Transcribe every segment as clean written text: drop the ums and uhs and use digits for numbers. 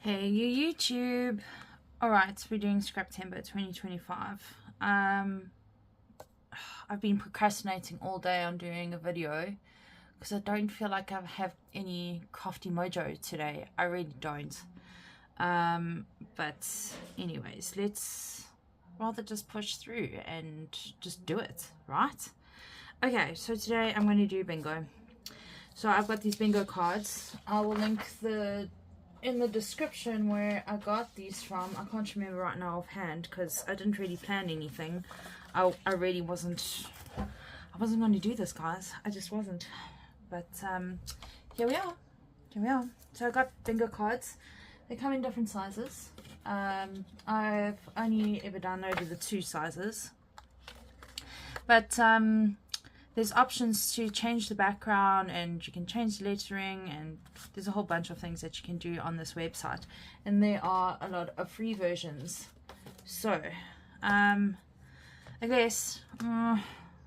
Hey, you YouTube. Alright, so we're doing Scraptember 2025. I've been procrastinating all day on doing a video because I don't feel like I have any crafty mojo today. I really don't. But anyways, let's rather just push through and just do it, right? Okay, so today I'm going to do bingo. So I've got these bingo cards. I will link in the description where I got these from. I can't remember right now offhand because I didn't really plan anything. I really wasn't. I wasn't going to do this, guys. I just wasn't. But here we are. Here we are. So I got bingo cards. They come in different sizes. I've only ever downloaded the 2 sizes. But there's options to change the background, and you can change the lettering, and there's a whole bunch of things that you can do on this website, and there are a lot of free versions. So I guess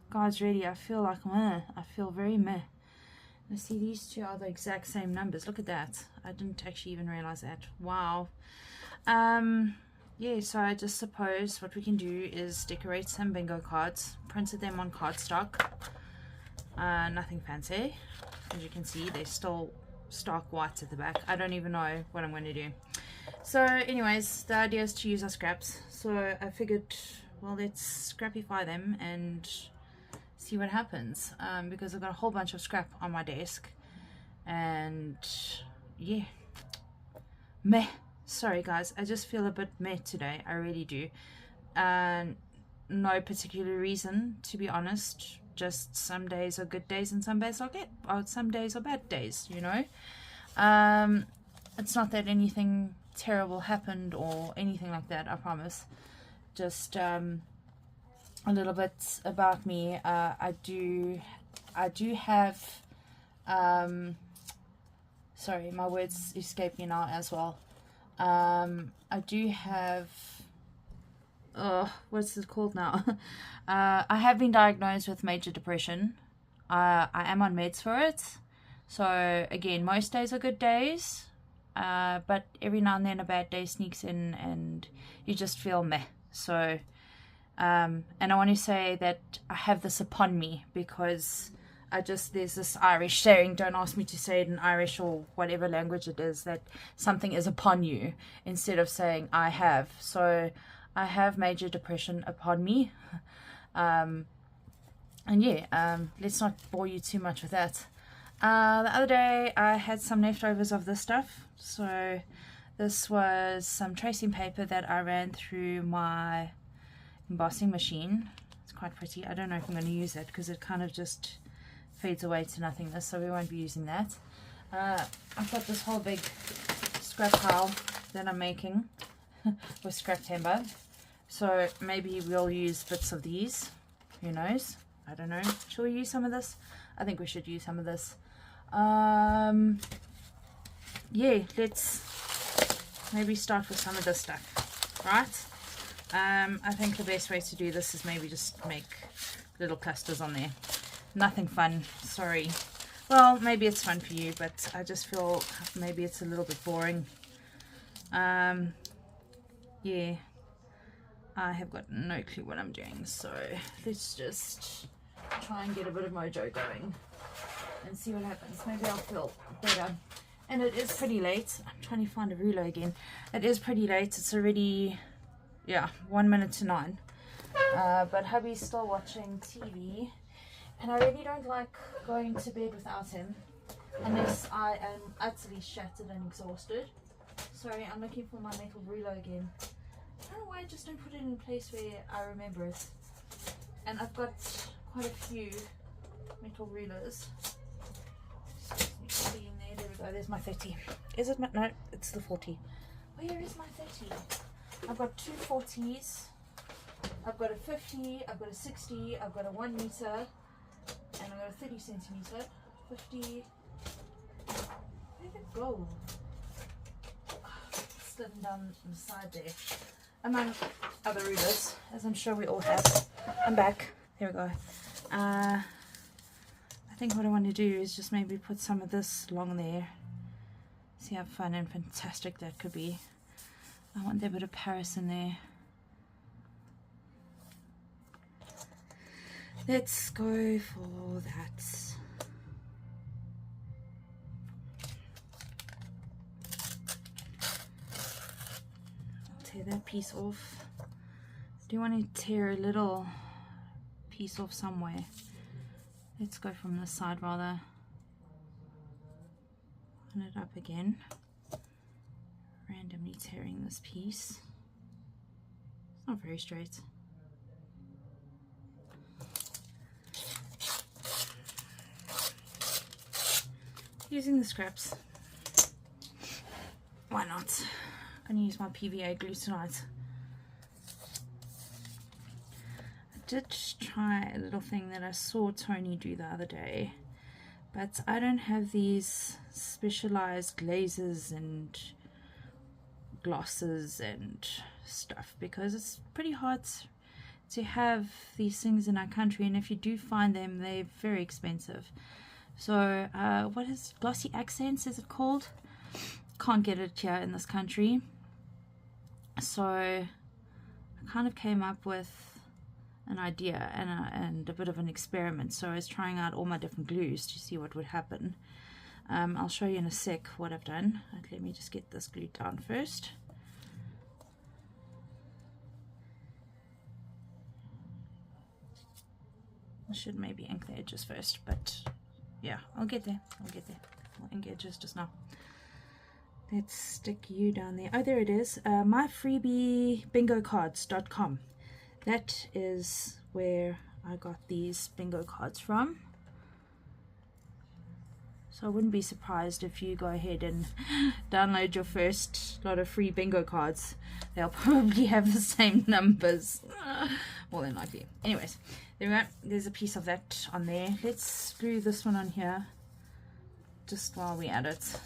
guys, really, I feel like I feel very meh. I see these 2 are the exact same numbers. Look at that. I didn't actually even realize that. Wow. Yeah, so I just suppose what we can do is decorate some bingo cards, printed them on cardstock. Nothing fancy. As you can see, they're still stark white at the back. I don't even know what I'm going to do. So anyways, the idea is to use our scraps. So I figured, well, let's scrapify them and see what happens. Because I've got a whole bunch of scrap on my desk. And yeah, meh. Sorry guys, I just feel a bit meh today. I really do. No particular reason, to be honest. Just some days are good days and some days some days are bad days, you know. It's not that anything terrible happened or anything like that, I promise. Just a little bit about me. I do have sorry, my words escape me now as well. I do have, what's it called now? I have been diagnosed with major depression. I am on meds for it. So again, most days are good days. But every now and then a bad day sneaks in and you just feel meh. So, and I want to say that I have this upon me because there's this Irish saying, don't ask me to say it in Irish or whatever language it is, that something is upon you instead of saying I have. So I have major depression upon me. And yeah, let's not bore you too much with that. The other day I had some leftovers of this stuff. So this was some tracing paper that I ran through my embossing machine. It's quite pretty. I don't know if I'm going to use it because it kind of just fades away to nothingness, so we won't be using that. I've got this whole big scrap pile that I'm making with Scraptember, so maybe we'll use bits of these. Who knows? I don't know. Shall we use some of this? I think we should use some of this. Yeah, let's maybe start with some of this stuff, right? I think the best way to do this is maybe just make little clusters on there. Nothing fun, sorry. Well, maybe it's fun for you, but I just feel maybe it's a little bit boring. Yeah, I have got no clue what I'm doing, so let's just try and get a bit of mojo going and see what happens. Maybe I'll feel better. And it is pretty late. I'm trying to find a ruler again. It is pretty late. It's already, yeah, 1 minute to 9. But hubby's still watching TV. And I really don't like going to bed without him unless I am utterly shattered and exhausted. Sorry, I'm looking for my metal ruler again. I don't know why I just don't put it in a place where I remember it. And I've got quite a few metal rulers. Excuse me, there we go, there's my 30. Is it my, no, it's the 40. Where is my 30? I've got 2 40s. I've got a 50, I've got a 60, I've got a 1 meter. And I've got a 30 centimeter, 50. Where'd it go? It's slidden down the side there. Among other rulers, as I'm sure we all have. I'm back. There we go. I think what I want to do is just maybe put some of this along there. See how fun and fantastic that could be. I want that bit of Paris in there. Let's go for that. I'll tear that piece off. Do you want to tear a little piece off somewhere? Let's go from this side rather. Open it up again. Randomly tearing this piece. It's not very straight. Using the scraps. Why not? I'm gonna use my PVA glue tonight. I did try a little thing that I saw Tony do the other day, but I don't have these specialized glazes and glosses and stuff because it's pretty hard to have these things in our country, and if you do find them, they're very expensive. So what is Glossy Accents, is it called? Can't get it here in this country. So I kind of came up with an idea and a bit of an experiment. So I was trying out all my different glues to see what would happen. I'll show you in a sec what I've done. Let me just get this glued down first. I should maybe ink the edges first, but yeah, I'll get there. I'll ink edges just now. Let's stick you down there. Oh, there it is. myfreebiebingocards.com. That is where I got these bingo cards from. So I wouldn't be surprised if you go ahead and download your first lot of free bingo cards. They'll probably have the same numbers. More than likely. Anyways, there we go. There's a piece of that on there. Let's glue this one on here just while we're at it.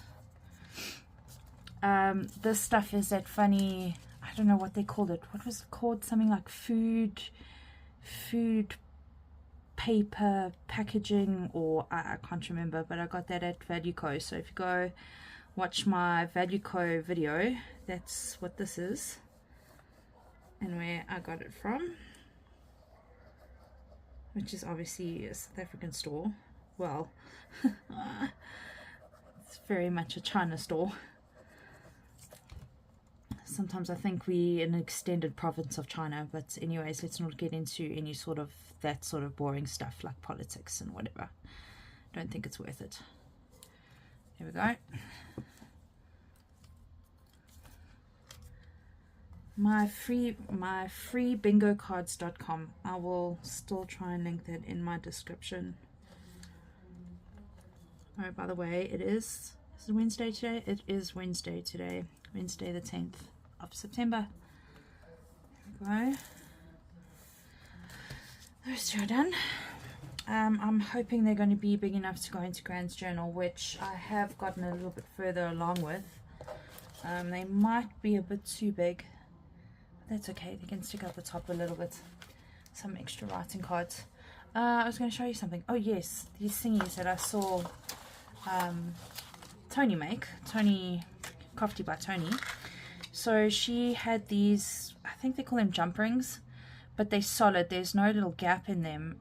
This stuff is that funny, I don't know what they called it. What was it called? Something like food paper packaging, or I can't remember, but I got that at Valueco. So if you go watch my Valueco video, that's what this is and where I got it from, which is obviously a South African store. Well, it's very much a China store. Sometimes I think we're an extended province of China, but anyways, let's not get into any sort of that sort of boring stuff like politics and whatever. Don't think it's worth it. Here we go. myfreebingocards.com. I will still try and link that in my description. Oh, by the way, is it Wednesday today? It is Wednesday today, Wednesday the 10th of September. There we go. Those two are done. I'm hoping they're going to be big enough to go into Grand's journal, which I have gotten a little bit further along with. They might be a bit too big. That's okay, they can stick out the top a little bit. Some extra writing cards. I was going to show you something. Oh yes, these thingies that I saw Tony make. Tony, Crafty by Tony. So she had these, I think they call them jump rings, but they're solid. There's no little gap in them.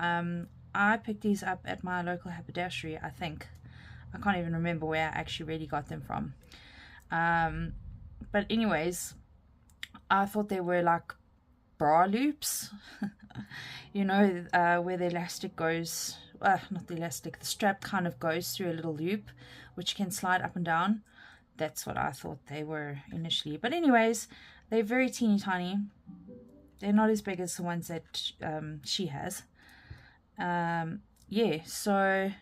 I picked these up at my local haberdashery, I think. I can't even remember where I actually really got them from. But anyways, I thought they were like bra loops. You know, where the elastic goes, not the elastic, the strap kind of goes through a little loop, which can slide up and down. That's what I thought they were initially. But anyways, they're very teeny tiny. They're not as big as the ones that she has. Yeah, so I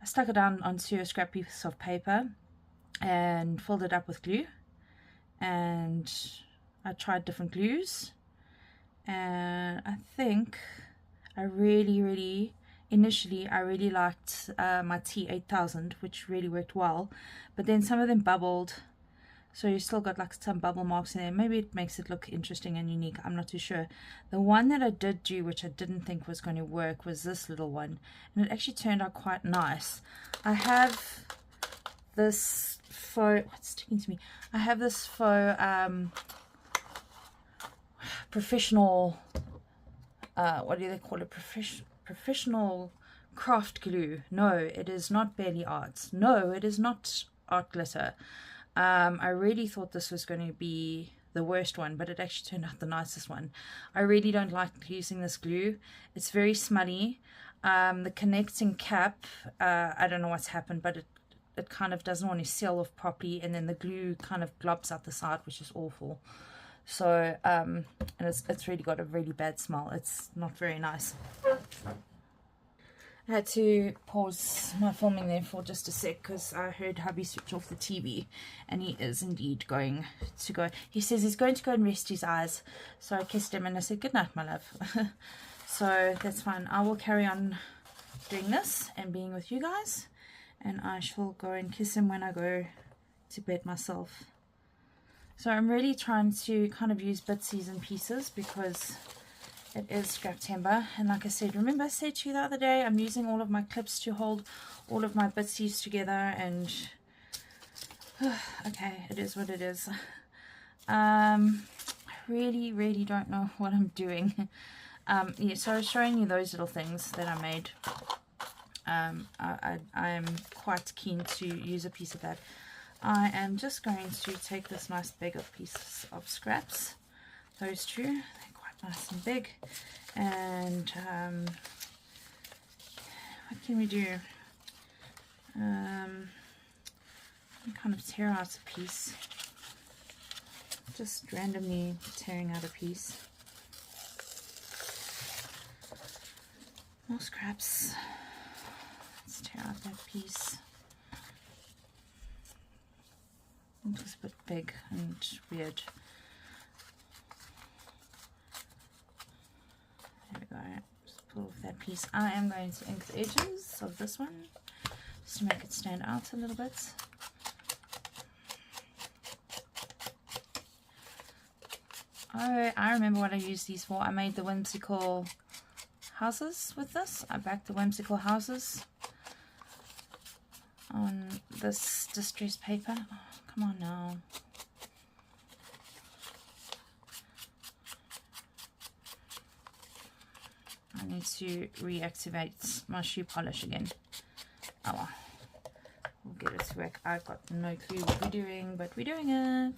stuck it down onto a scrap piece of paper and filled it up with glue. And I tried different glues. And I think I initially I really liked my T8000, which really worked well, but then some of them bubbled, so you still got like some bubble marks in there. Maybe it makes it look interesting and unique, I'm not too sure. The one that I did do, which I didn't think was going to work, was this little one, and it actually turned out quite nice. I have this faux, what's sticking to me? I have this faux professional, what do they call it? Professional craft glue. No, it is not Barely Arts. No, it is not art glitter. I really thought this was going to be the worst one, but it actually turned out the nicest one. I really don't like using this glue. It's very smutty. The connecting cap, I don't know what's happened, but it kind of doesn't want to seal off properly, and then the glue kind of globs out the side, which is awful. So and it's really got a really bad smell. It's not very nice. I had to pause my filming there for just a sec because I heard hubby switch off the TV, and he is indeed going to go. He says he's going to go and rest his eyes. So I kissed him and I said, good night, my love. So that's fine. I will carry on doing this and being with you guys, and I shall go and kiss him when I go to bed myself. So I'm really trying to kind of use bitsies and pieces because it is Scraptember, and like I said, remember I said to you the other day, I'm using all of my clips to hold all of my bitsies together, and okay, it is what it is. I really don't know what I'm doing. Yeah, so I was showing you those little things that I made. I'm quite keen to use a piece of that. I am just going to take this nice big of pieces of scraps, those two, they're quite nice and big, and what can we do? Kind of tear out a piece, just randomly tearing out a piece. More scraps. Let's tear out that piece. It was a bit big and weird. There we go. Just pull off that piece. I am going to ink the edges of this one just to make it stand out a little bit. Oh, I remember what I used these for. I made the whimsical houses with this. I backed the whimsical houses on this distressed paper. Oh, come on now. I need to reactivate my shoe polish again. Oh well. We'll get it to work. I've got no clue what we're doing, but we're doing it.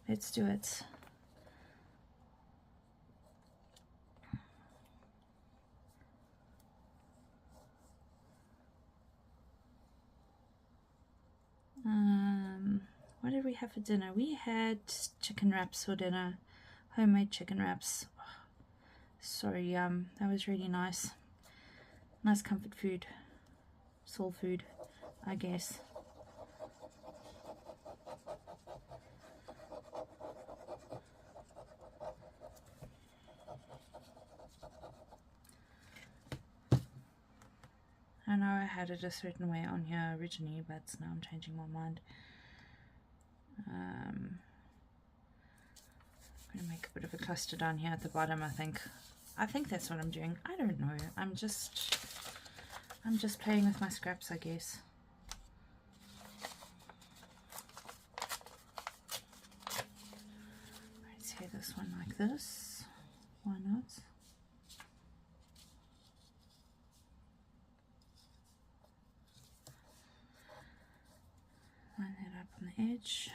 Let's do it. What did we have for dinner? We had chicken wraps for dinner, homemade chicken wraps. So yum, that was really nice. Nice comfort food, soul food, I guess. I know I had it a certain way on here originally, but now I'm changing my mind. I'm going to make a bit of a cluster down here at the bottom, I think. I think that's what I'm doing. I don't know. I'm just playing with my scraps, I guess. Let's tear this one like this. Why not? Line that up on the edge.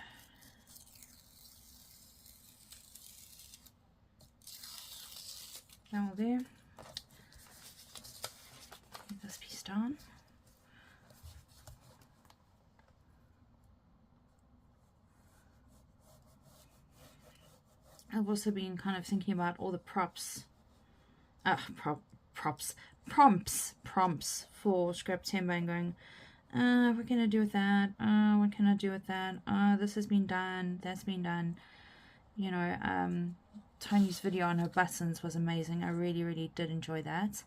That will do. Get this piece down. I've also been kind of thinking about all the prompts for Scraptember and going, what can I do with that? What can I do with that? This has been done, that's been done. You know, Tony's video on her buttons was amazing. I really did enjoy that.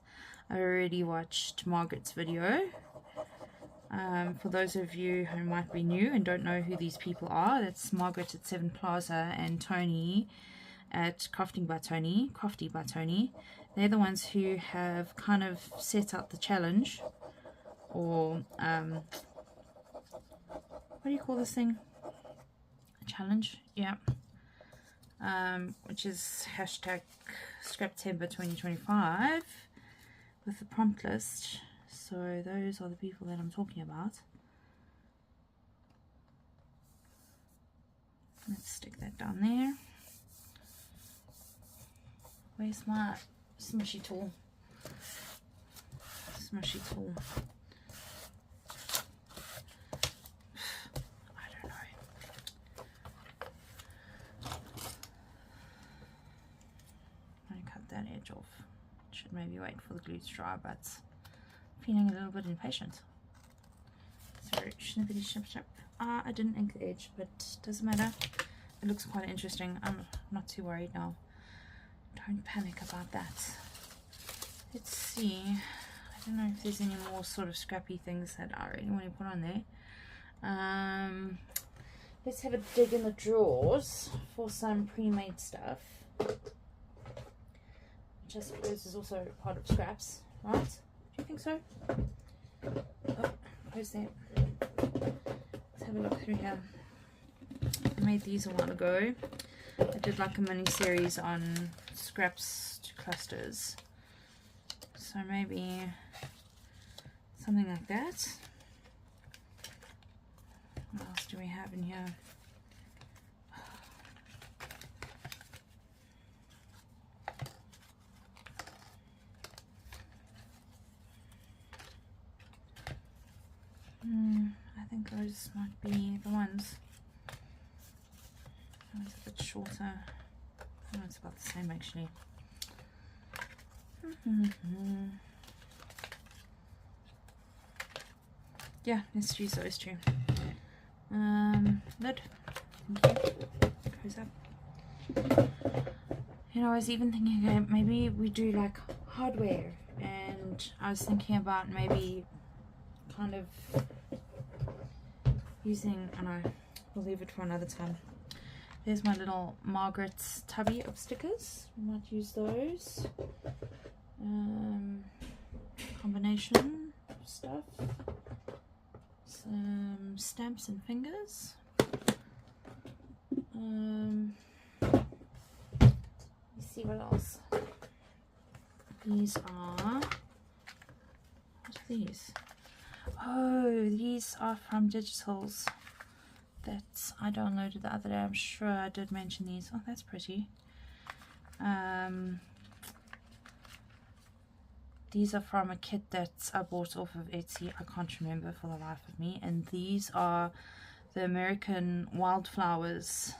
I already watched Margaret's video. For those of you who might be new and don't know who these people are, that's Margaret at Seven Plaza and Tony at Crafty by Tony. They're the ones who have kind of set out the challenge, or what do you call this thing? A challenge, yeah. Which is hashtag Scraptember 2025 with the prompt list. So those are the people that I'm talking about. Let's stick that down there. Where's my smushy tool? Smushy tool. I don't know. I'm going to cut that edge off. Should maybe wait for the glue to dry, but feeling a little bit impatient. So snippity snip snip. I didn't ink the edge, but doesn't matter. It looks quite interesting. I'm not too worried now. Don't panic about that. Let's see. I don't know if there's any more sort of scrappy things that I really want to put on there. Let's have a dig in the drawers for some pre-made stuff, which I suppose is also part of scraps, right? Do you think so? Oh, close that. Let's have a look through here. I made these a while ago. I did like a mini series on scraps to clusters, so maybe something like that. What else do we have in here? I think those might be the ones. That one's a bit shorter. Oh, it's about the same actually. Yeah, let's use those two. Lid. Thank you. Close up. You know, I was even thinking, okay, maybe we do like hardware, and I was thinking about maybe kind of using, I know, we'll leave it for another time. There's my little Margaret's tubby of stickers. We might use those. Combination stuff. Some stamps and fingers. Let's see what else. These are, what are these? Oh, these are from Digitals that I downloaded the other day. I'm sure I did mention these. Oh, that's pretty. These are from a kit that I bought off of Etsy. I can't remember for the life of me. And these are the American wildflowers,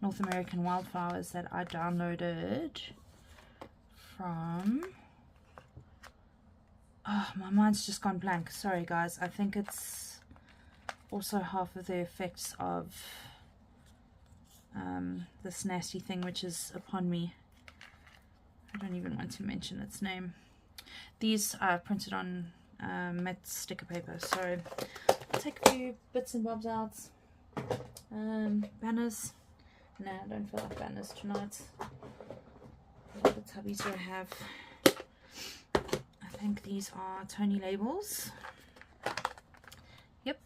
North American wildflowers that I downloaded from... Oh, my mind's just gone blank. Sorry, guys. I think it's also half of the effects of this nasty thing which is upon me. I don't even want to mention its name. These are printed on matte sticker paper, so I'll take a few bits and bobs out. Banners. Nah, I don't feel like banners tonight. What other tubbies do I have? I think these are Tony labels. Yep,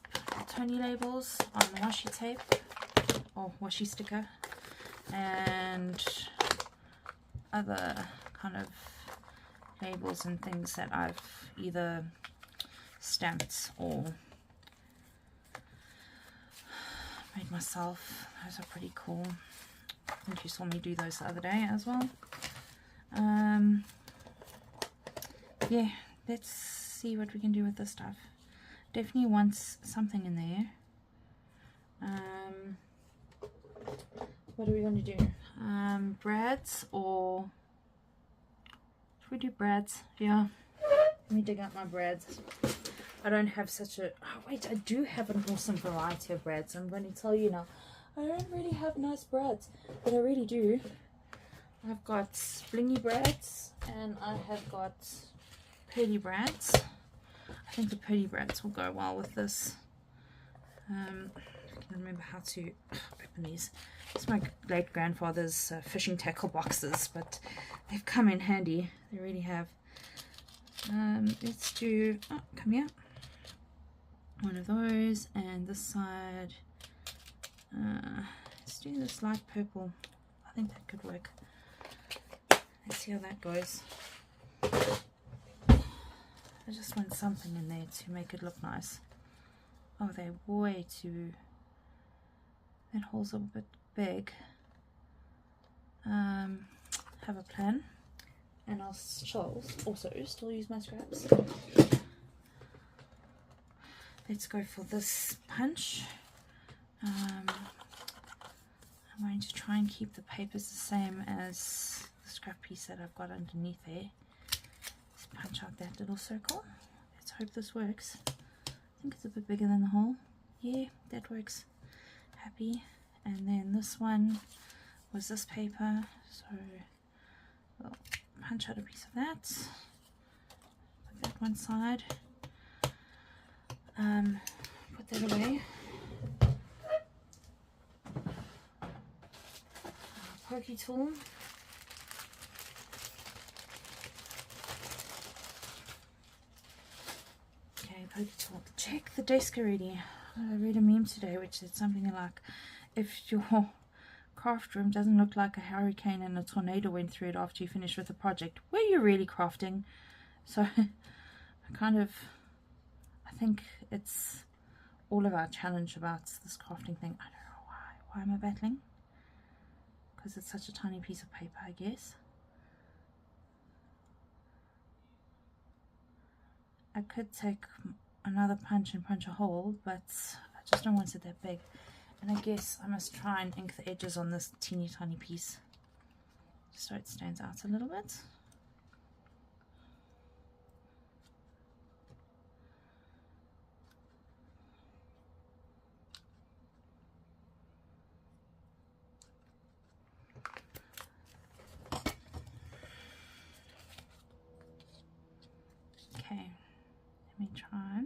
Tony labels on washi tape or washi sticker, and other kind of labels and things that I've either stamped or made myself. Those are pretty cool. I think you saw me do those the other day as well. Yeah, let's see what we can do with this stuff. Definitely wants something in there. What are we going to do? Brads, or should we do brads? Yeah, let me dig out my brads. I don't have such a... Oh wait, I do have an awesome variety of brads. I'm going to tell you now. I don't really have nice brads, but I really do. I've got blingy brads and I have got pearly brads. I think the pearly brads will go well with this. I can remember how to open these. It's my late grandfather's fishing tackle boxes, but they've come in handy. They really have. Let's do... Oh, come here. one of those, and this side, let's do this light purple. I think that could work. Let's see how that goes. I just want something in there to make it look nice. Oh, they're way too, that hole's a bit big. Have a plan, and I'll also still use my scraps. Let's go for this punch. I'm going to try and keep the papers the same as the scrap piece that I've got underneath there. Let's punch out that little circle. Let's hope this works. I think it's a bit bigger than the hole. Yeah, that works. Happy. And then this one was this paper, so we'll punch out a piece of that. Put that one side. Put that away. Pokey tool. Okay, pokey tool. Check the desk already. I read a meme today which said something like, if your craft room doesn't look like a hurricane and a tornado went through it after you finish with a project, were you really crafting? So I think it's all of our challenge about this crafting thing. I don't know why. Why am I battling? Because it's such a tiny piece of paper, I guess. I could take another punch and punch a hole, but I just don't want it that big. And I guess I must try and ink the edges on this teeny tiny piece so it stands out a little bit. Okay, let me try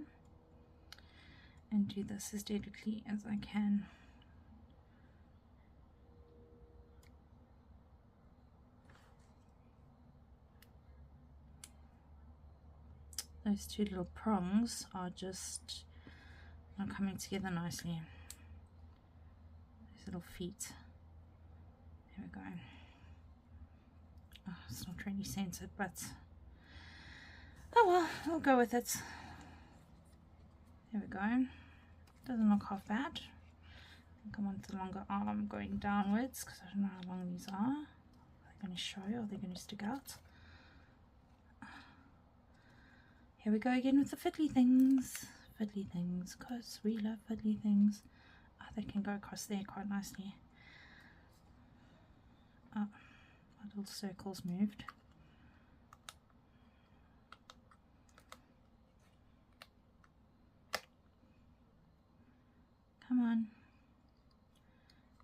and do this as delicately as I can. Those two little prongs are just not coming together nicely. These little feet. There we go. Oh, it's not really centered, but oh well, I'll go with it. There we go. Doesn't look half bad. I think I want the longer arm going downwards because I don't know how long these are. Are they going to show or are they going to stick out? Here we go again with the fiddly things. Fiddly things, because we love fiddly things. Oh, they can go across there quite nicely. Oh, my little circle's moved. Come on.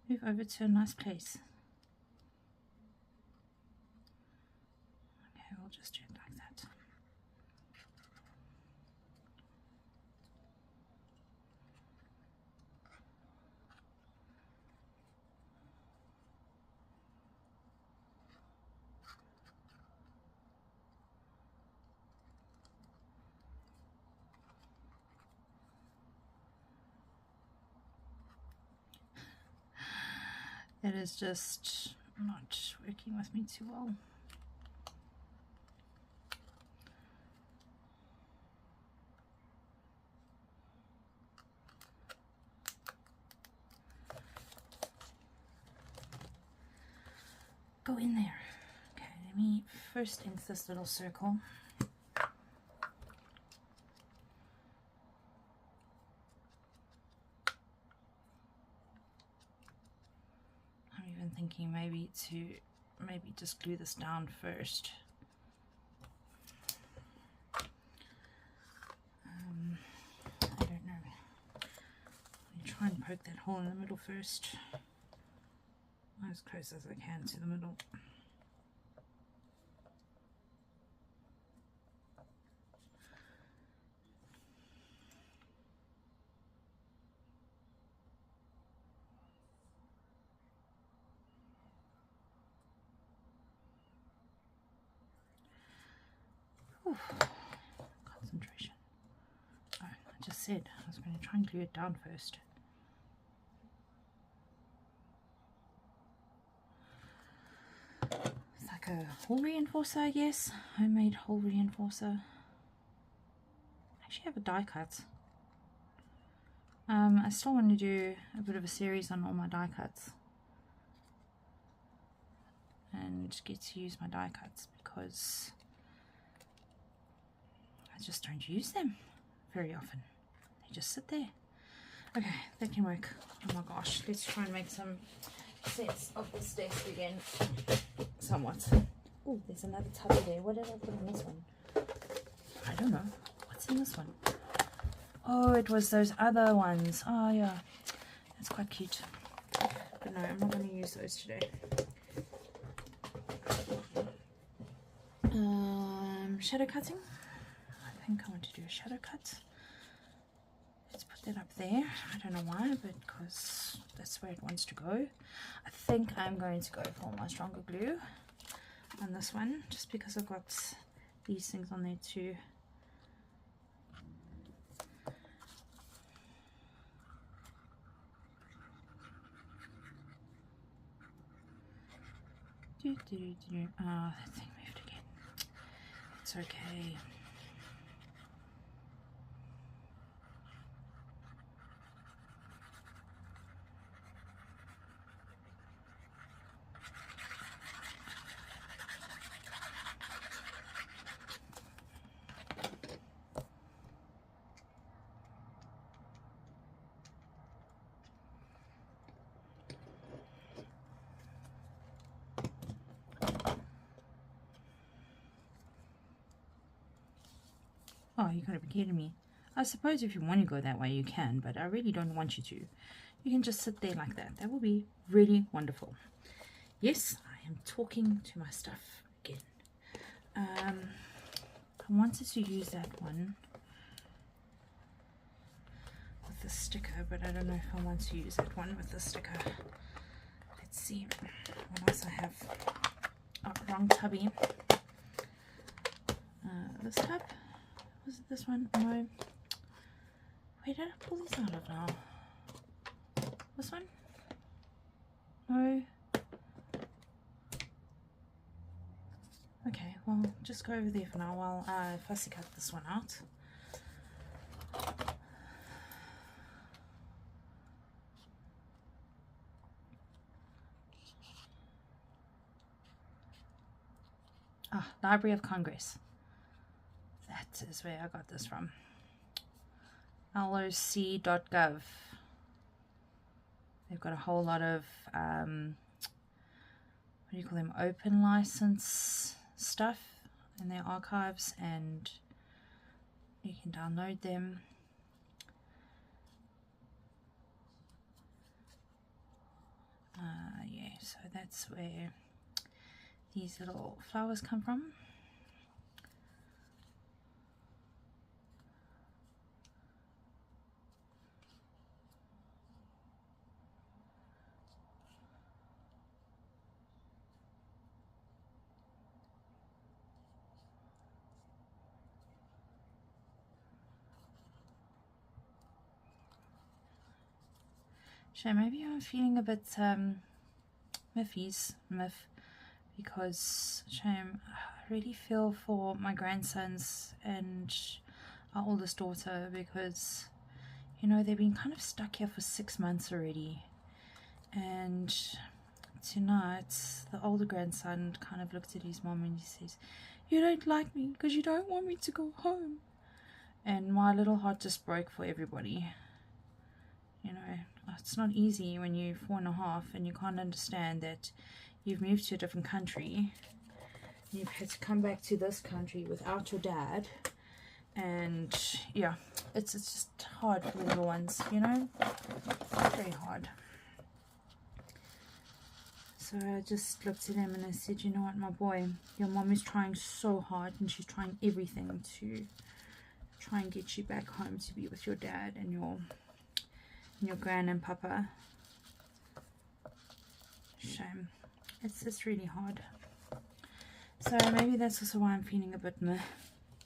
Move over to a nice place. Okay, we'll just do it like that. It is just not working with me too well. Go in there. Okay, let me first ink this little circle. I'm even thinking maybe just glue this down first. I don't know. Let me try and poke that hole in the middle first. As close as I can to the middle. Whew. Concentration. Oh, I just said. I was going to try and glue it down first. It's like a hole reinforcer, I guess. Homemade hole reinforcer. I actually have a die cut. I still want to do a bit of a series on all my die cuts and get to use my die cuts because I just don't use them very often. They just sit there. Okay, that can work. Oh my gosh, let's try and make some sense of this desk again, somewhat. Oh, there's another tubby there. What did I put in this one? I don't know. What's in this one? Oh, it was those other ones. Oh yeah, that's quite cute. But no, I'm not going to use those today. Shadow cutting. I think I want to do a shadow cut. Let's put that up there. I don't know why, but because that's where it wants to go. I think I'm going to go for my stronger glue on this one, just because I've got these things on there too. Oh, that thing moved again. It's okay. Oh, you gotta be kidding me. I suppose if you want to go that way you can, but I really don't want you to. You can just sit there like that. That will be really wonderful. Yes, I am talking to my stuff again. I wanted to use that one with the sticker, but I don't know if I want to use that one with the sticker. Let's see what else I have. Oh, wrong tubby. This tab. Was it this one? No. Where did I pull these out of now? This one? No. Okay, well, just go over there for now while I fussy cut this one out. Ah, Library of Congress. That is where I got this from. loc.gov. They've got a whole lot of, what do you call them, open license stuff in their archives, and you can download them. Yeah, so that's where these little flowers come from. So maybe I'm feeling a bit miff, because shame, I really feel for my grandsons and our oldest daughter, because you know they've been kind of stuck here for 6 months already, and tonight the older grandson kind of looked at his mom and he says, "You don't like me because you don't want me to go home," and my little heart just broke for everybody. You know, it's not easy when you're 4.5 and you can't understand that you've moved to a different country. You've had to come back to this country without your dad. And yeah, it's just hard for the little ones, you know. Very hard. So I just looked at him and I said, "You know what, my boy, your mom is trying so hard and she's trying everything to try and get you back home to be with your dad and your gran and papa." Shame. It's really hard. So maybe that's also why I'm feeling a bit meh,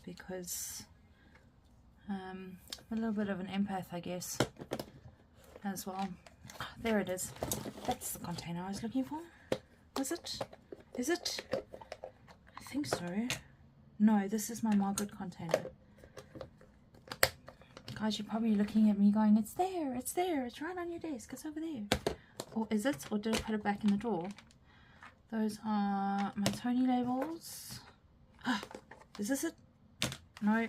because A little bit of an empath, I guess, as well. Oh, there it is. That's the container I was looking for. Was it? Is it? I think so. No, this is my Margaret container. Guys, you're probably looking at me going, it's there, it's there, it's right on your desk, it's over there. Or is it? Or did I put it back in the drawer? Those are my Tony labels. Ah, is this it? No.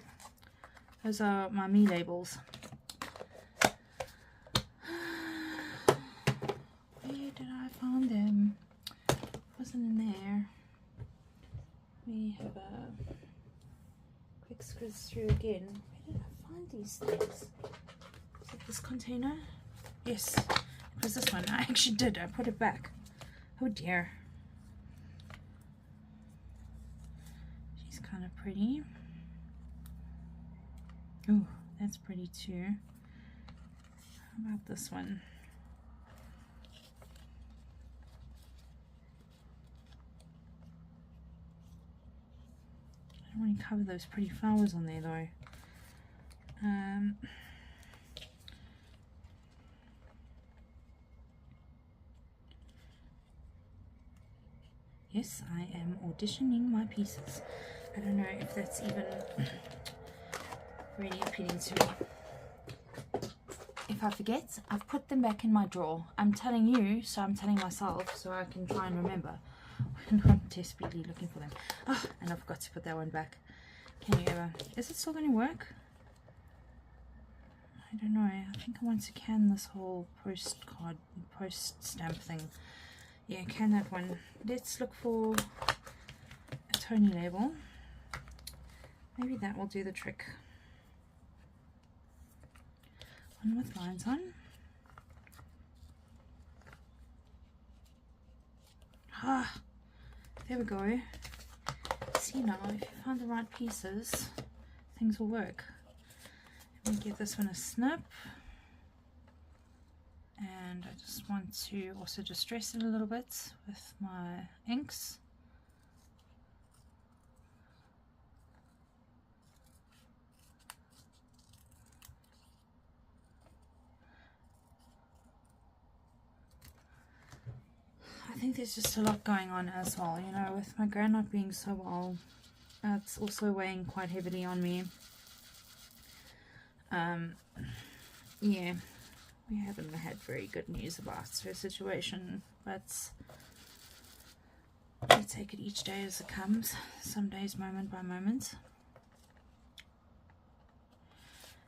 Those are my me labels. Where did I find them? Wasn't in there. We have a quick squiz through again. Where did I find these things? Is it this container? Yes, it was this one. I actually did. I put it back. Oh dear. She's kind of pretty. Oh, that's pretty too. How about this one? I don't want to cover those pretty flowers on there though. Yes, I am auditioning my pieces. I don't know if that's even really appealing to me. If I forget, I've put them back in my drawer. I'm telling you, so I'm telling myself, so I can try and remember. I'm desperately looking for them. Oh, and I forgot to put that one back. Can you ever? Is it still going to work? I don't know. I think I want to can this whole postcard, post stamp thing. Yeah, can that one. Let's look for a Tony label. Maybe that will do the trick. One with lines on. Ah, there we go. See now, if you find the right pieces, things will work. Let me give this one a snip. And I just want to also distress it a little bit with my inks. I think there's just a lot going on as well, you know, with my grand not being so well. That's also weighing quite heavily on me. Yeah, we haven't had very good news about her situation, but we take it each day as it comes, some days moment by moment.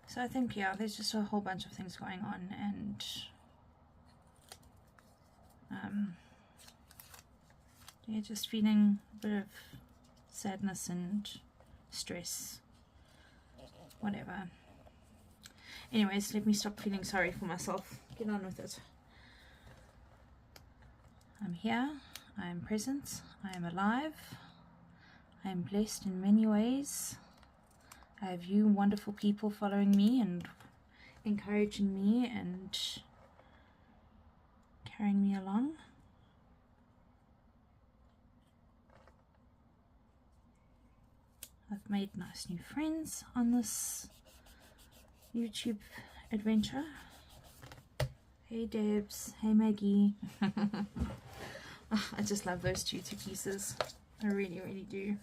So I think, yeah, there's just a whole bunch of things going on, and yeah, just feeling a bit of sadness and stress, whatever. Anyways, let me stop feeling sorry for myself. Get on with it. I'm here. I am present. I am alive. I am blessed in many ways. I have you wonderful people following me and encouraging me and carrying me along. I've made nice new friends on this YouTube adventure. Hey Debs, hey Maggie. Oh, I just love those two pieces. I really, really do.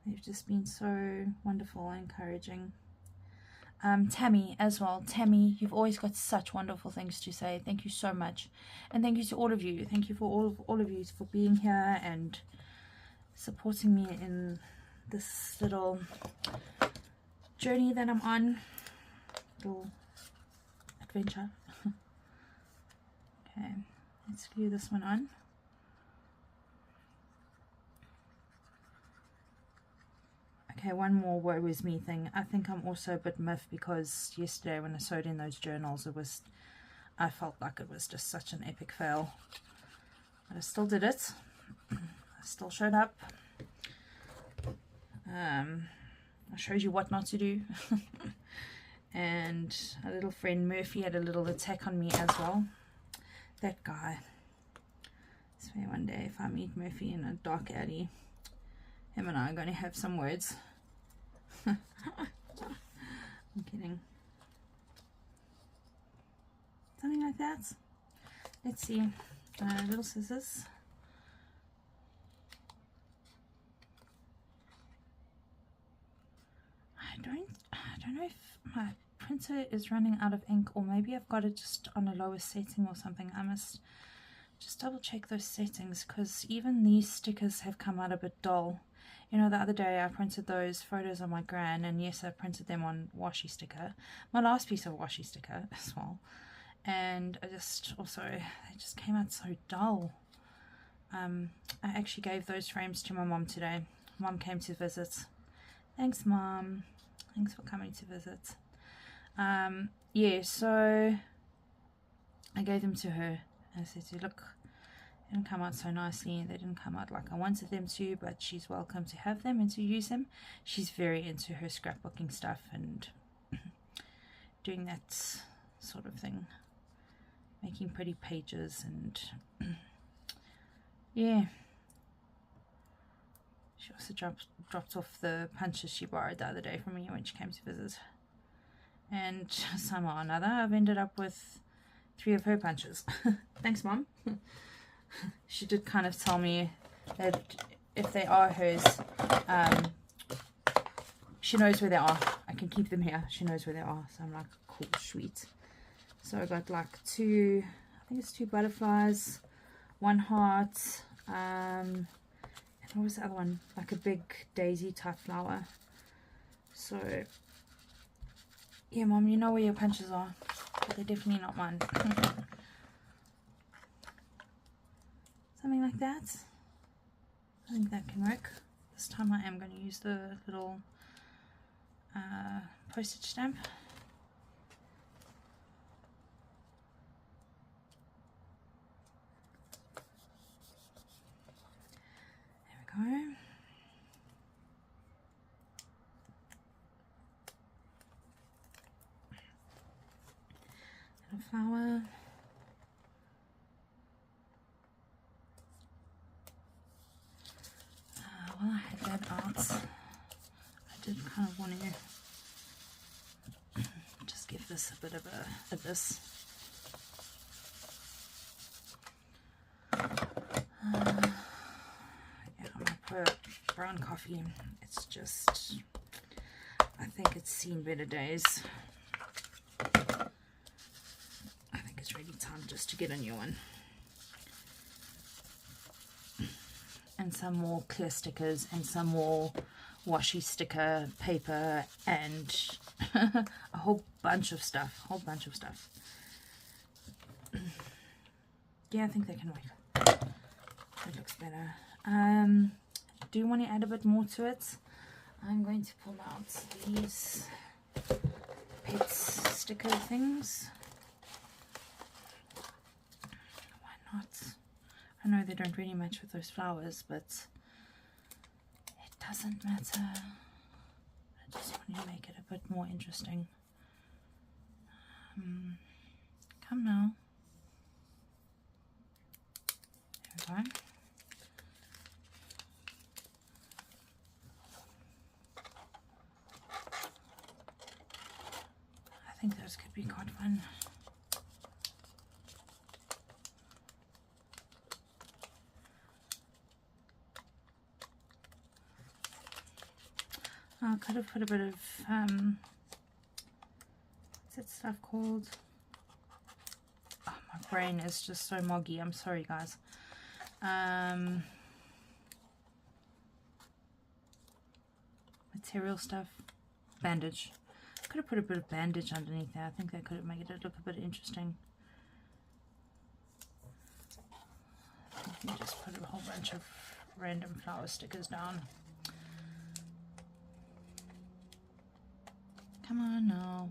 They've just been so wonderful and encouraging. Tammy as well. Tammy, you've always got such wonderful things to say. Thank you so much. And thank you to all of you. Thank you for all of you for being here and supporting me in this little journey that I'm on. Little adventure. Okay, let's glue this one on. Okay, one more woe is me thing. I think I'm also a bit miffed because yesterday when I sewed in those journals, I felt like it was just such an epic fail. But I still did it. I still showed up. I showed you what not to do. And a little friend Murphy had a little attack on me as well. That guy. I swear one day if I meet Murphy in a dark alley, him and I are going to have some words. I'm kidding. Something like that. Let's see. Little scissors. I don't know if my printer is running out of ink, or maybe I've got it just on a lower setting or something. I must just double check those settings, because even these stickers have come out a bit dull. You know, the other day I printed those photos of my gran, and yes, I printed them on washi sticker, my last piece of washi sticker as well, and I just also, they just came out so dull. I actually gave those frames to my mom today. Mom came to visit. Thanks, Mom. Thanks for coming to visit. Yeah, so I gave them to her. I said to her, look, they didn't come out so nicely. They didn't come out like I wanted them to, but she's welcome to have them and to use them. She's very into her scrapbooking stuff and doing that sort of thing. Making pretty pages and yeah. She also dropped off the punches she borrowed the other day from me when she came to visit. And somehow or another, I've ended up with 3 of her punches. Thanks, Mom. She did kind of tell me that if they are hers, she knows where they are. I can keep them here. She knows where they are. So I'm like, cool, sweet. So I got like 2, I think it's 2 butterflies, 1 heart, and what was the other one? Like a big daisy type flower. So yeah, Mom, you know where your punches are, but they're definitely not mine. Something like that. I think that can work. This time I am going to use the little postage stamp. There we go. Little flower. While I had that out, I did kind of want to just give this a bit of a this. Yeah, my poor brown coffee, it's just, I think it's seen better days. I think it's really time just to get a new one. And some more clear stickers and some more washi sticker paper and a whole bunch of stuff. Yeah, I think they can work. It looks better. Do you want to add a bit more to it? I'm going to pull out these pet sticker things. Why not? I know they don't really match with those flowers, but it doesn't matter. I just want to make it a bit more interesting. Come now. There we go. I think those could be quite fun. I could have put a bit of, what's that stuff called? Oh, my brain is just so moggy. I'm sorry, guys. Material stuff. Bandage. Could have put a bit of bandage underneath there. I think that could have made it look a bit interesting. You can just put a whole bunch of random flower stickers down. Come on now.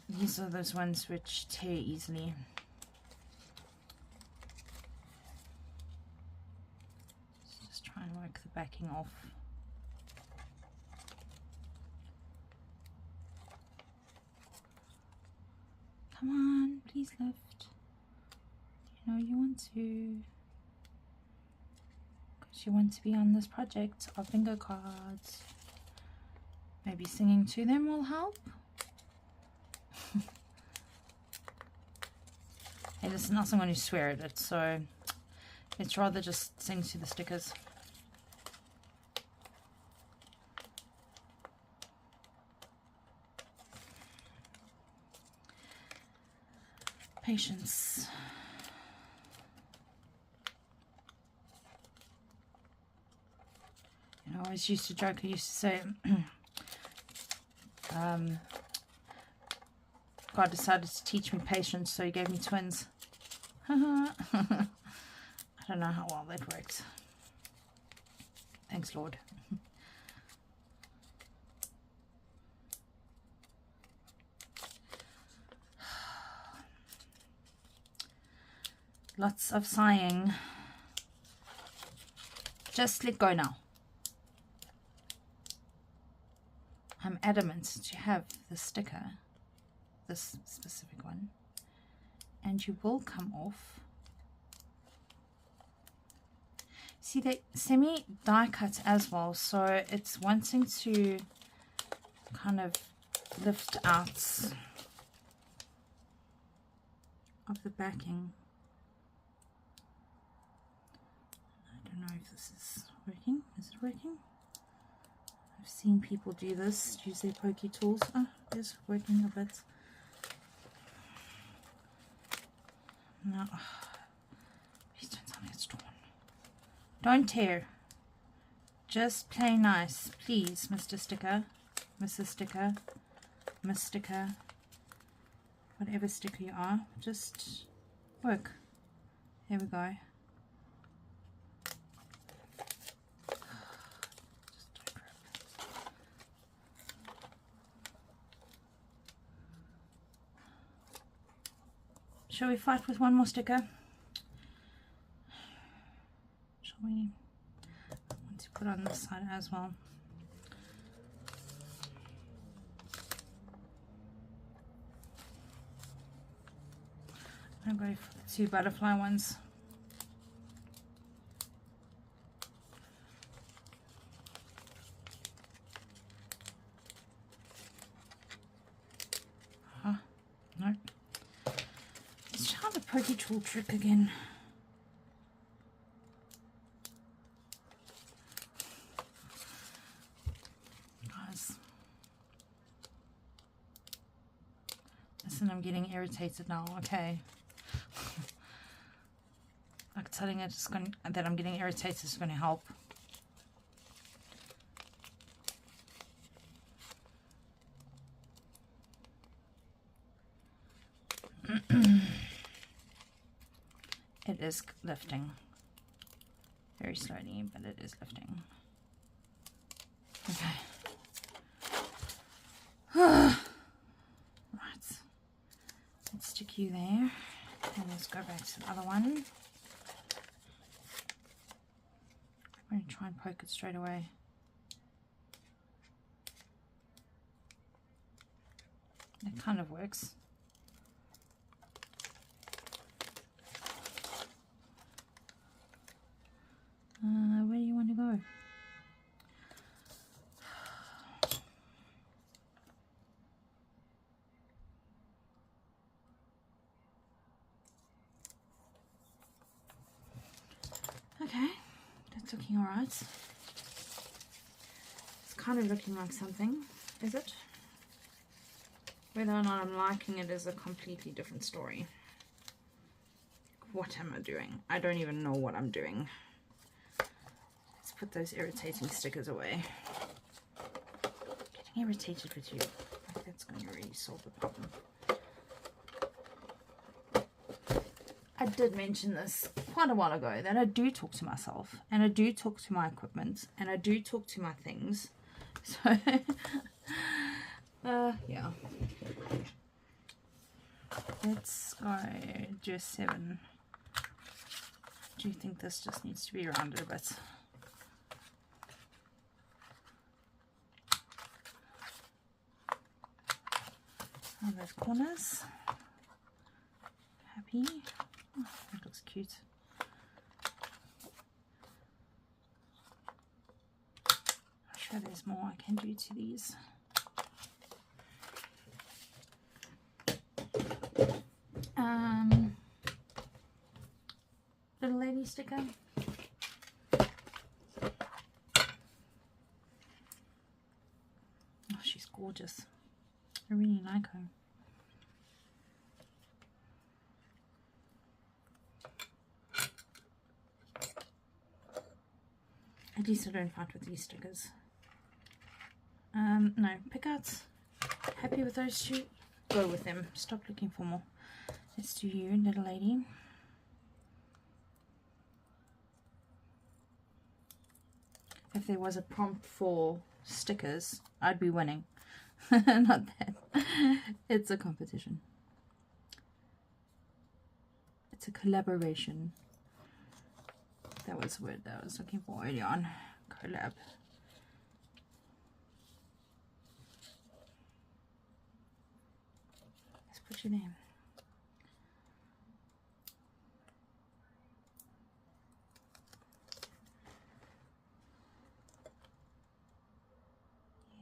These are those ones which tear easily. Let's just try and work the backing off. Come on, please lift. You know you want to. Because you want to be on this project of bingo cards. Maybe singing to them will help. Hey, listen, I'm going to swear at it, so let's rather just sing to the stickers. Patience. You know, I always used to joke, I used to say, God decided to teach me patience, so he gave me twins. I don't know how well that works. Thanks, Lord. Lots of sighing. Just let go now. I'm adamant to have the sticker, this specific one, and you will come off. See, they semi die cut as well, so it's wanting to kind of lift out of the backing. I don't know if this is working. Is it working? I've seen people do this, use their pokey tools. Oh, it's working a bit. No. Please don't tell me it's torn. Don't tear. Just play nice, please, Mr. Sticker, Mrs. Sticker, Miss Sticker, whatever sticker you are. Just work. Here we go. Shall we fight with one more sticker? Shall we? I want to put on this side as well. I'm going to go for the 2 butterfly ones. No. Let's try the pokey tool trick again. Guys, listen, I'm getting irritated now. Okay, like telling it that I'm getting irritated is going to help. It is lifting very slowly, but it is lifting. Okay. Right. Let's stick you there. And let's go back to the other one. I'm going to try and poke it straight away. It kind of works. Where do you want to go? Okay, that's looking all right. It's kind of looking like something, is it? Whether or not I'm liking it is a completely different story. What am I doing? I don't even know what I'm doing. Let's put those irritating stickers away. Getting irritated with you. That's going to really solve the problem. I did mention this quite a while ago, that I do talk to myself, and I do talk to my equipment, and I do talk to my things. So, yeah. Let's go just 7. Do you think this just needs to be rounded a bit? On those corners. Happy. Oh, that looks cute. sure there's more I can do to these. Little lady sticker. Oh, she's gorgeous. I really like her. At least I don't fight with these stickers. No, pickouts. Happy with those two? Go with them. Stop looking for more. Let's do you, little lady. If there was a prompt for stickers, I'd be winning. Not that. It's a competition. It's a collaboration. That was the word that I was looking for early on. Collab. Let's put you there.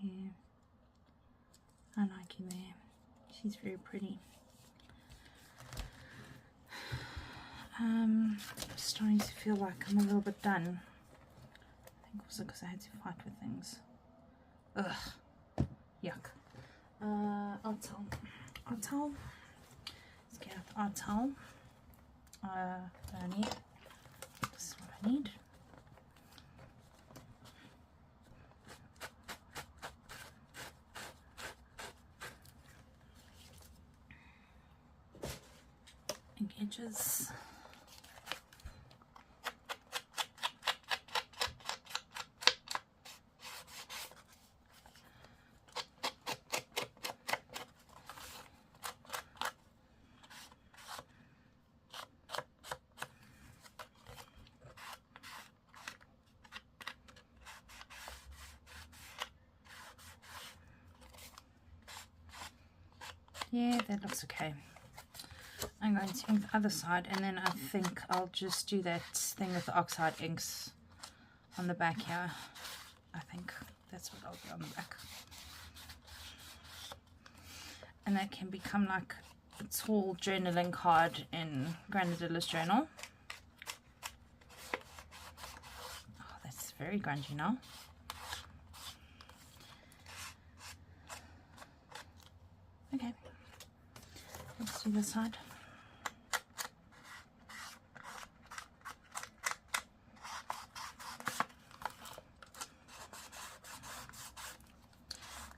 Yeah. I like you there. She's very pretty. I'm starting to feel like I'm a little bit done. I think also because I had to fight with things. Ugh. Yuck. Art towel. Art towel. Let's get out the art towel. What I need. This is what I need. Edges. Yeah, that looks okay. I'm going to ink the other side, and then I think I'll just do that thing with the oxide inks on the back here. I think that's what I'll do on the back. And that can become like a tall journaling card in Granadilla's journal. Oh, that's very grungy now. Okay, let's do this side.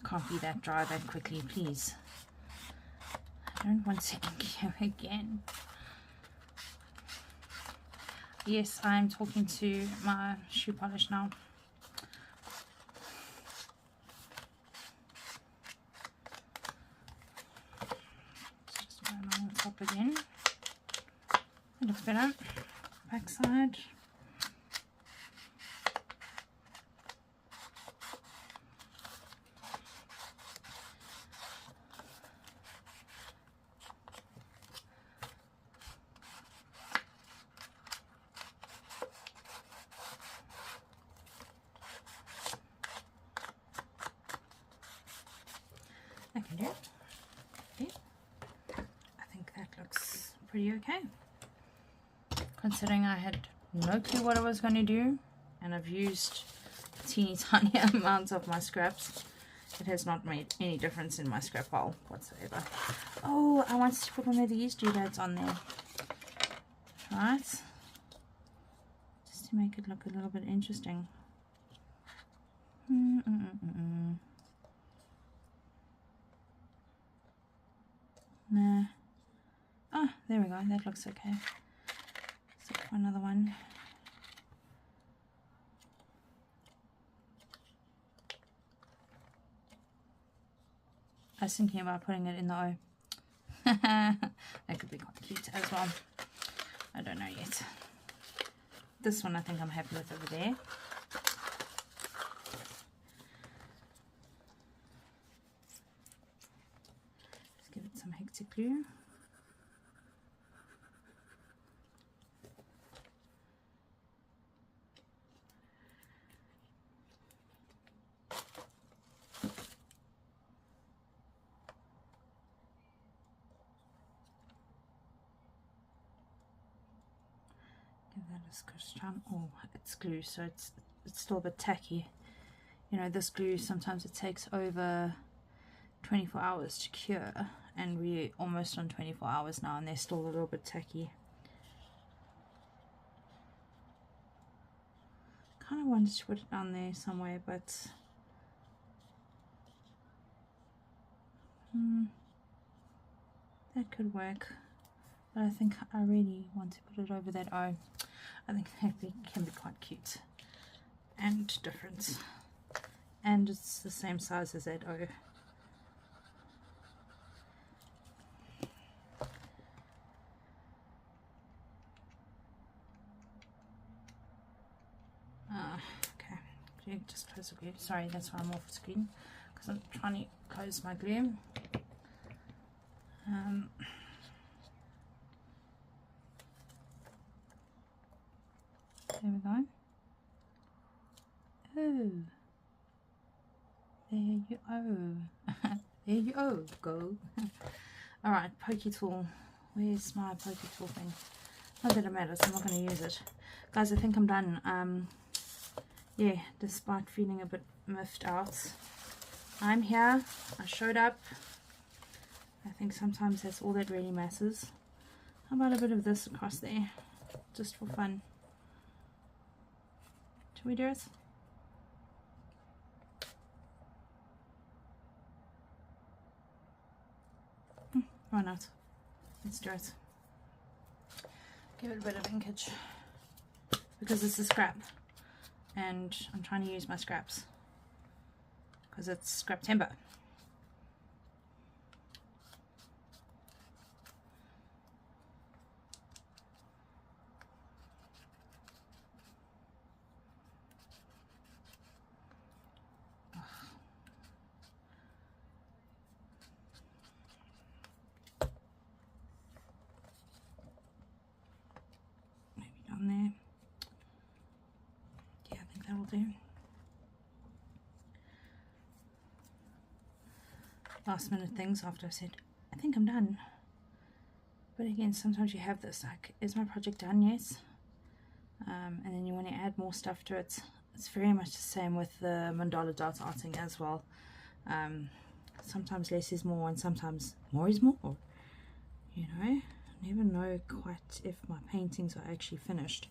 Can't be that dry that quickly, please. I don't want to ink you again. Yes, I'm talking to my shoe polish now. Just go on the top again. It looks better. Back side. I can do it. Okay. I think that looks pretty okay. Considering I had no clue what I was going to do, and I've used teeny tiny amounts of my scraps, it has not made any difference in my scrap pile whatsoever. Oh, I wanted to put one of these doodads on there. Right? Just to make it look a little bit interesting. Nah. Oh, there we go. That looks okay. Let's look for another one. I was thinking about putting it in the O. That could be quite cute as well. I don't know yet. This one I think I'm happy with over there. Let's give it some hectic glue. just trying. Oh, it's glue, so it's still a bit tacky. You know, this glue sometimes it takes over 24 hours to cure, and we're almost on 24 hours now, and they're still a little bit tacky. Kind of wanted to put it down there somewhere, but that could work. But I think I really want to put it over that O. I think that can be quite cute and different, and it's the same size as that O. Okay, just close the glue. Sorry, that's why I'm off screen, because I'm trying to close my glue. There we go. Oh, there you go. There you go. All right, pokey tool. Where's my pokey tool thing? Not that it matters, I'm not going to use it. Guys, I think I'm done. Yeah, despite feeling a bit miffed out, I'm here. I showed up. I think sometimes that's all that really matters. How about a bit of this across there, just for fun? Should we do it? Why not? Let's do it. Give it a bit of inkage, because it's a scrap, and I'm trying to use my scraps because it's scrap timber. There. Yeah, I think that will do. Last minute things after I said, I think I'm done. But again, sometimes you have this, like, is my project done? Yes. And then you want to add more stuff to it. It's very much the same with the mandala dot arting as well. Sometimes less is more, and sometimes more is more. You know? I never know quite if my paintings are actually finished.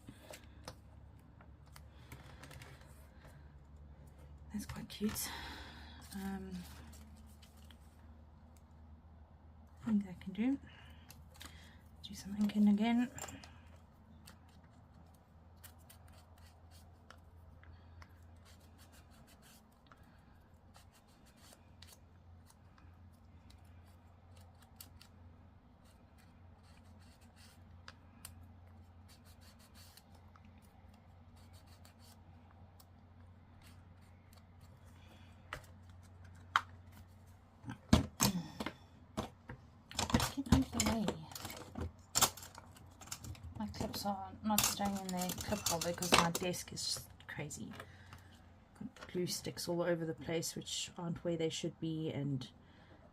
That's quite cute. I think that can do. Do some inking again. My clips are not staying in their clip holder because my desk is just crazy. Got glue sticks all over the place which aren't where they should be, and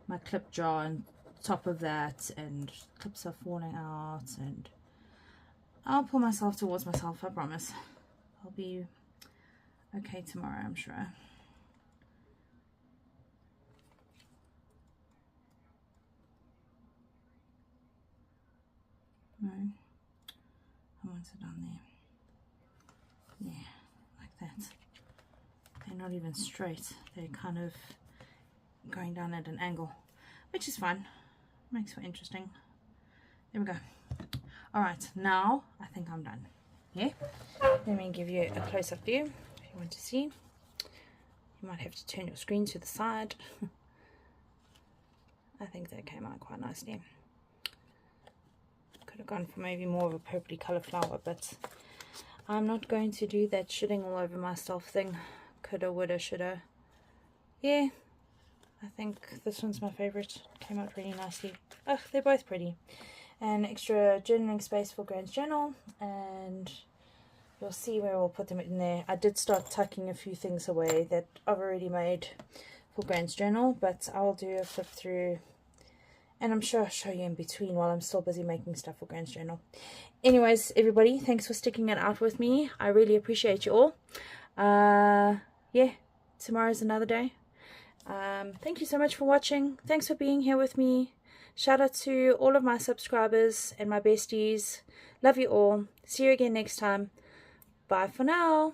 my clip jar on top of that, and clips are falling out, and I'll pull myself towards myself, I promise. I'll be okay tomorrow, I'm sure. No, I want it on there. Yeah, like that. They're not even straight. They're kind of going down at an angle, which is fun. Makes for interesting. There we go. All right, now I think I'm done. Yeah. Let me give you a close-up view if you want to see. You might have to turn your screen to the side. I think that came out quite nicely. Could have gone for maybe more of a purpley colour flower, but I'm not going to do that shitting all over myself thing. Coulda, woulda, shoulda. Yeah, I think this one's my favourite. Came out really nicely. Ugh, they're both pretty. An extra journaling space for Grand's journal, and you'll see where we'll put them in there. I did start tucking a few things away that I've already made for Grand's journal, but I'll do a flip through And I'm sure I'll show you in between while I'm still busy making stuff for Grand's Journal. Anyways, everybody, thanks for sticking it out with me. I really appreciate you all. Yeah, tomorrow's another day. Thank you so much for watching. Thanks for being here with me. Shout out to all of my subscribers and my besties. Love you all. See you again next time. Bye for now.